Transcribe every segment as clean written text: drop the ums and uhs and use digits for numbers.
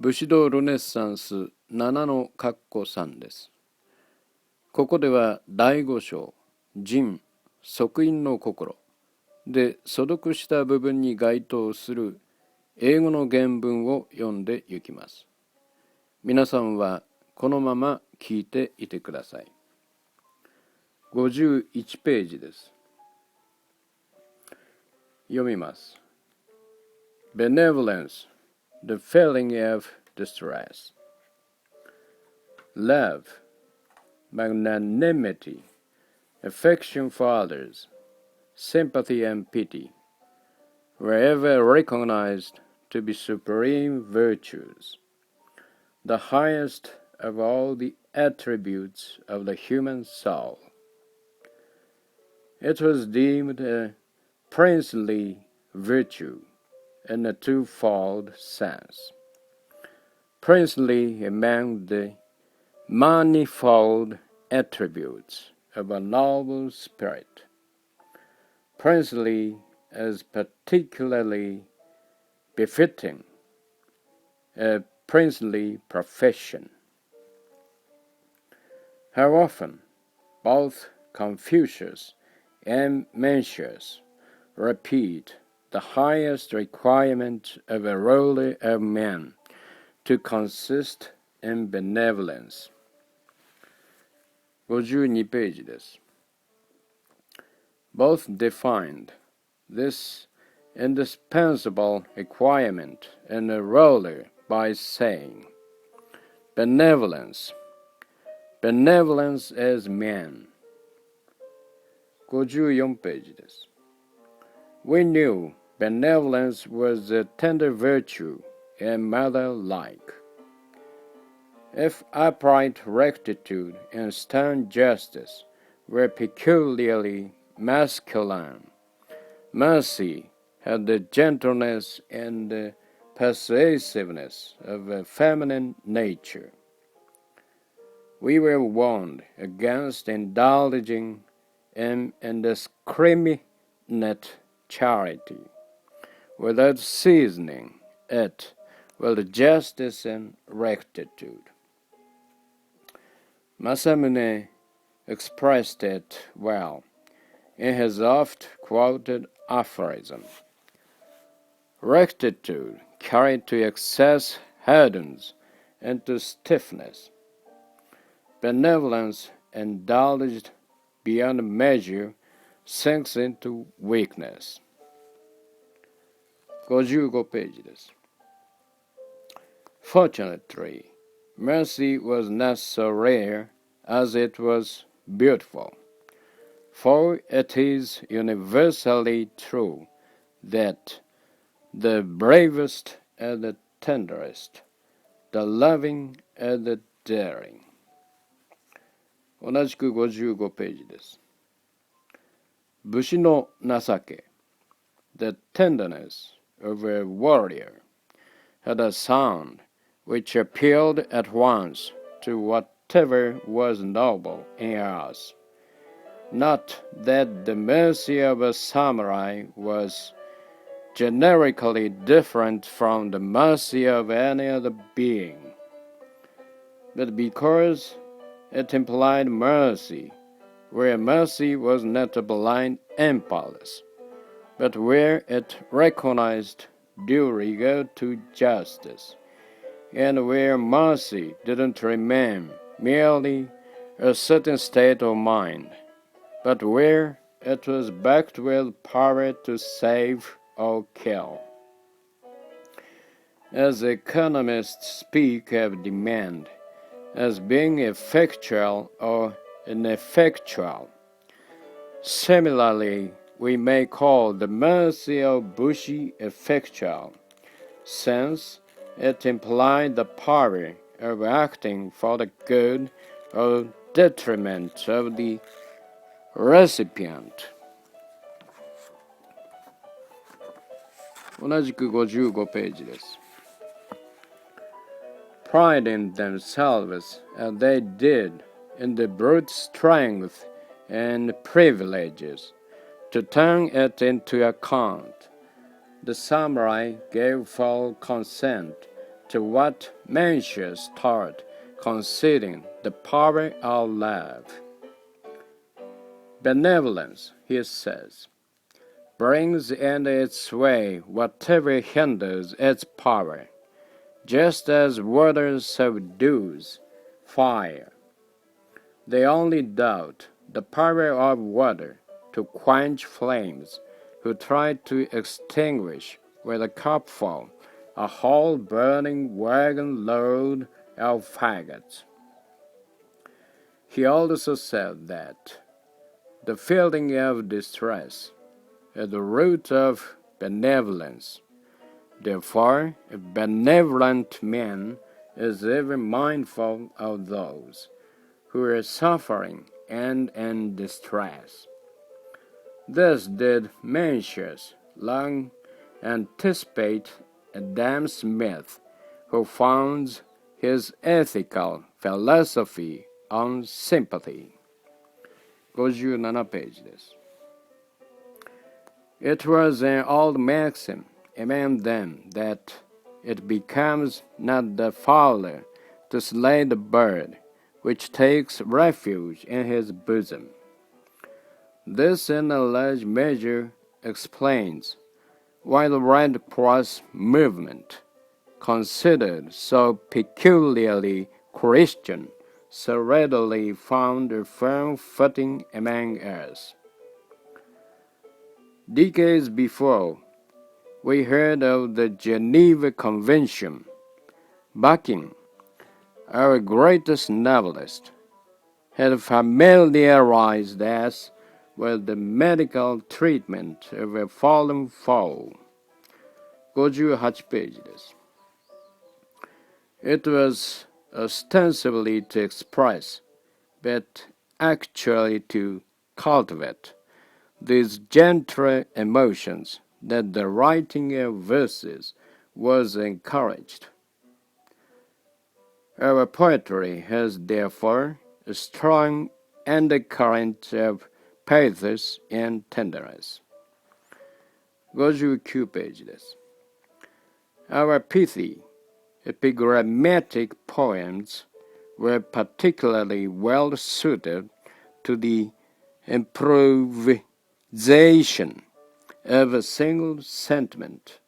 武士道ルネサンス7の括弧3です。ここでは第5章、人、即因の心で所読した部分に該当する英語の原文を読んでいきます。皆さんはこのまま聞いていてください。51ページです。読みます。Benevolence, the feeling of distress. Love, magnanimity, affection for others, sympathy and pity, wherever recognized to be supreme virtues, the highest of all the attributes of the human soul. It was deemed a princely virtue in a twofold sense. Princely among the manifold attributes of a noble spirit. Princely as particularly befitting a princely profession. How often both Confucius and Mencius repeat the highest requirement of a ruler of men to consist in benevolence. 52ページです。Both defined this indispensable requirement in a ruler by saying, benevolence, benevolence as man. 54ページです。We knew benevolence was a tender virtue and mother-like. If upright rectitude and stern justice were peculiarly masculine, mercy had the gentleness and the persuasiveness of a feminine nature. We were warned against indulging in indiscriminate charity, without seasoning it with justice and rectitude. Masamune expressed it well in his oft-quoted aphorism. Rectitude carried to excess hardens into stiffness. Benevolence indulged beyond measure sinks into weakness. 55ページです。Fortunately, mercy was not so rare as it was beautiful, for it is universally true that the bravest are the tenderest, the loving are the daring. 同じく55ページです。武士の情け The tenderness of a warrior had a sound which appealed at once to whatever was noble in us. Not that the mercy of a samurai was generically different from the mercy of any other being, but because it implied mercy where mercy was not a blind impulse, but where it recognized due regard to justice, and where mercy didn't remain merely a certain state of mind, but where it was backed with power to save or kill. As economists speak of demand as being effectual or ineffectual, similarly we may call the mercy of Bushi effectual, since it implied the power of acting for the good or detriment of the recipient. 同じく55ページです。Pride in themselves as they did in the brute strength and privileges, to turn it into account, the samurai gave full consent to what Mencius taught concerning the power of love. Benevolence, he says, brings in its way whatever hinders its power, just as water subdues fire. They only doubt the power of water to quench flames who try to extinguish with a cupful a whole burning wagon load of faggots. He also said that the feeling of distress is the root of benevolence. Therefore, a benevolent man is ever mindful of those who are suffering and in distress. Thus did Mencius long anticipate Adam Smith, who founds his ethical philosophy on sympathy. 57ページです。It was an old maxim among them that it becomes not the fowler to slay the bird which takes refuge in his bosom. This in a large measure explains why the Red Cross movement, considered so peculiarly Christian, so readily found a firm footing among us. Decades before, we heard of the Geneva Convention. Bucking, our greatest novelist, had familiarized us with the medical treatment of a fallen foe. 58ページです。It was ostensibly to express, but actually to cultivate, these gentle emotions that the writing of verses was encouraged. Our poetry has therefore a strong undercurrent of pathos and tenderness. 59ページです。Our pithy, epigrammatic poems were particularly well suited to the improvisation of a single sentiment.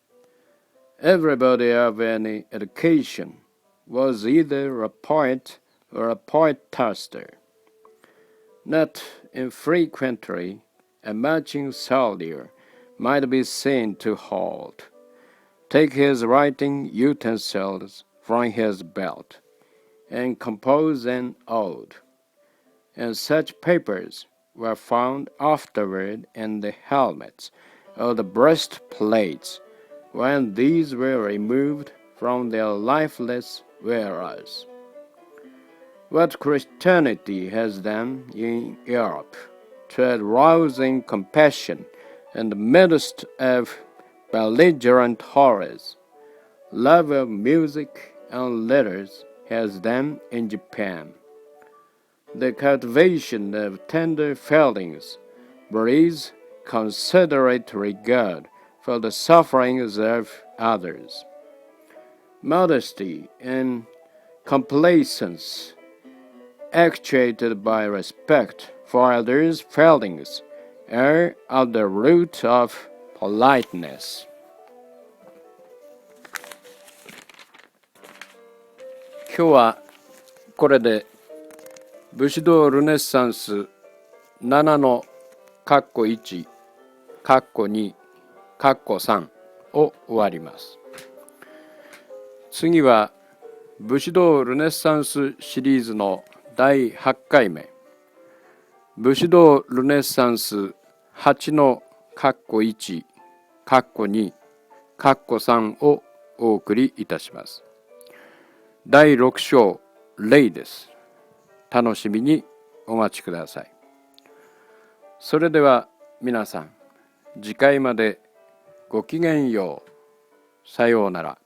Everybody of any education was either a poet or a poetaster. Not infrequently, a marching soldier might be seen to halt, take his writing utensils from his belt, and compose an ode. And such papers were found afterward in the helmets or the breastplates when these were removed from their lifeless wearers. What Christianity has done in Europe to arousing compassion in the midst of belligerent horrors, love of music and letters has done in Japan. The cultivation of tender feelings breeds considerate regard for the sufferings of others. Modesty and complacence, actuated by respect for others' feelings, are at the root of politeness. 今日はこれで武士道ルネサンス7の括弧1、括弧2、括弧3を終わります。次は武士道ルネサンスシリーズの第8回目、武士道ルネサンス8の括弧1、括弧2、括弧3をお送りいたします。第6章、例です。楽しみにお待ちください。それでは皆さん、次回までごきげんよう。さようなら。